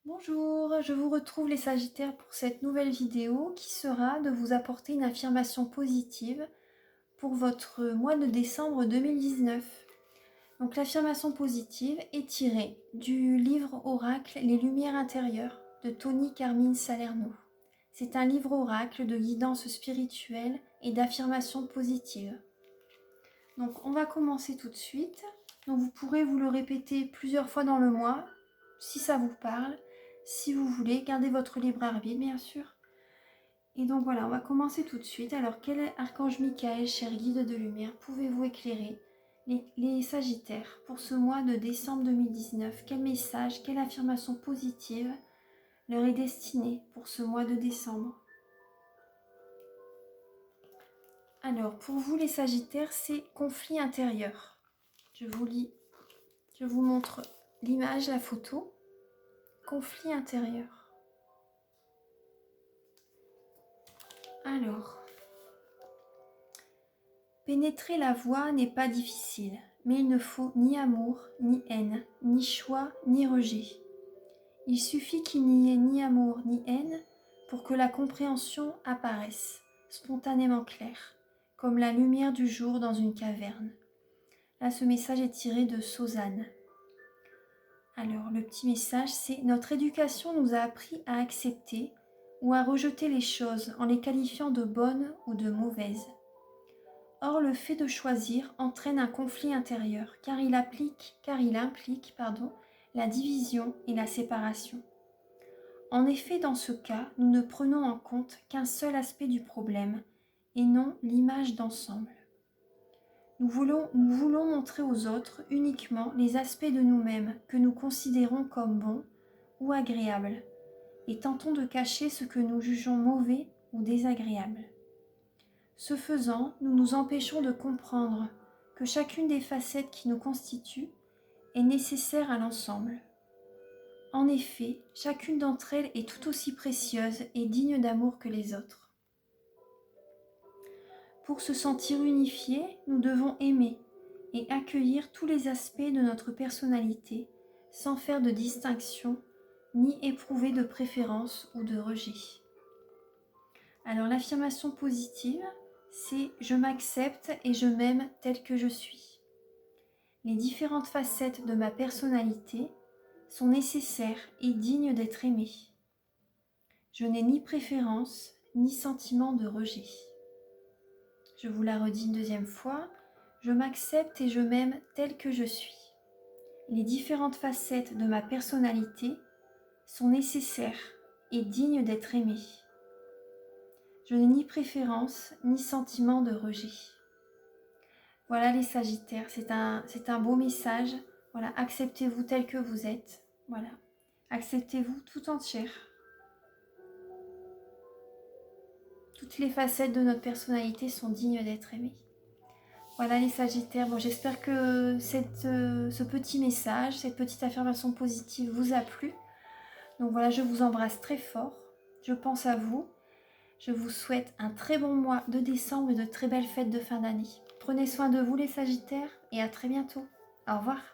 Bonjour, je vous retrouve les Sagittaires pour cette nouvelle vidéo qui sera de vous apporter une affirmation positive pour votre mois de décembre 2019. Donc l'affirmation positive est tirée du livre oracle Les Lumières intérieures de Tony Carmine Salerno. C'est un livre oracle de guidance spirituelle et d'affirmation positive. Donc on va commencer tout de suite. Donc vous pourrez vous le répéter plusieurs fois dans le mois si ça vous parle. Si vous voulez, gardez votre libre arbitre, bien sûr. Et donc voilà, on va commencer tout de suite. Alors, quel archange Michael, cher guide de lumière, pouvez-vous éclairer les Sagittaires pour ce mois de décembre 2019? Quel message, quelle affirmation positive leur est destinée pour ce mois de décembre? Alors, pour vous les Sagittaires, c'est conflit intérieur. Je vous lis, je vous montre l'image, la photo. Conflit intérieur. Alors, pénétrer la voie n'est pas difficile, mais il ne faut ni amour, ni haine, ni choix, ni rejet. Il suffit qu'il n'y ait ni amour, ni haine pour que la compréhension apparaisse, spontanément claire, comme la lumière du jour dans une caverne. Là, ce message est tiré de Sozanne. Alors, le petit message, c'est « Notre éducation nous a appris à accepter ou à rejeter les choses en les qualifiant de bonnes ou de mauvaises. Or, le fait de choisir entraîne un conflit intérieur, car il implique la division et la séparation. En effet, dans ce cas, nous ne prenons en compte qu'un seul aspect du problème, et non l'image d'ensemble. Nous voulons montrer aux autres uniquement les aspects de nous-mêmes que nous considérons comme bons ou agréables, et tentons de cacher ce que nous jugeons mauvais ou désagréable. Ce faisant, nous nous empêchons de comprendre que chacune des facettes qui nous constituent est nécessaire à l'ensemble. En effet, chacune d'entre elles est tout aussi précieuse et digne d'amour que les autres. Pour se sentir unifiés, nous devons aimer et accueillir tous les aspects de notre personnalité sans faire de distinction ni éprouver de préférence ou de rejet. Alors l'affirmation positive, c'est « je m'accepte et je m'aime tel que je suis ». Les différentes facettes de ma personnalité sont nécessaires et dignes d'être aimées. Je n'ai ni préférence ni sentiment de rejet. Je vous la redis une deuxième fois. Je m'accepte et je m'aime tel que je suis. Les différentes facettes de ma personnalité sont nécessaires et dignes d'être aimées. Je n'ai ni préférence ni sentiment de rejet. Voilà les Sagittaires, c'est un beau message. Voilà, acceptez-vous tel que vous êtes. Voilà, acceptez-vous tout entière. Toutes les facettes de notre personnalité sont dignes d'être aimées. Voilà les Sagittaires, bon, j'espère que ce petit message, cette petite affirmation positive vous a plu. Donc voilà, je vous embrasse très fort, je pense à vous. Je vous souhaite un très bon mois de décembre et de très belles fêtes de fin d'année. Prenez soin de vous les Sagittaires et à très bientôt. Au revoir.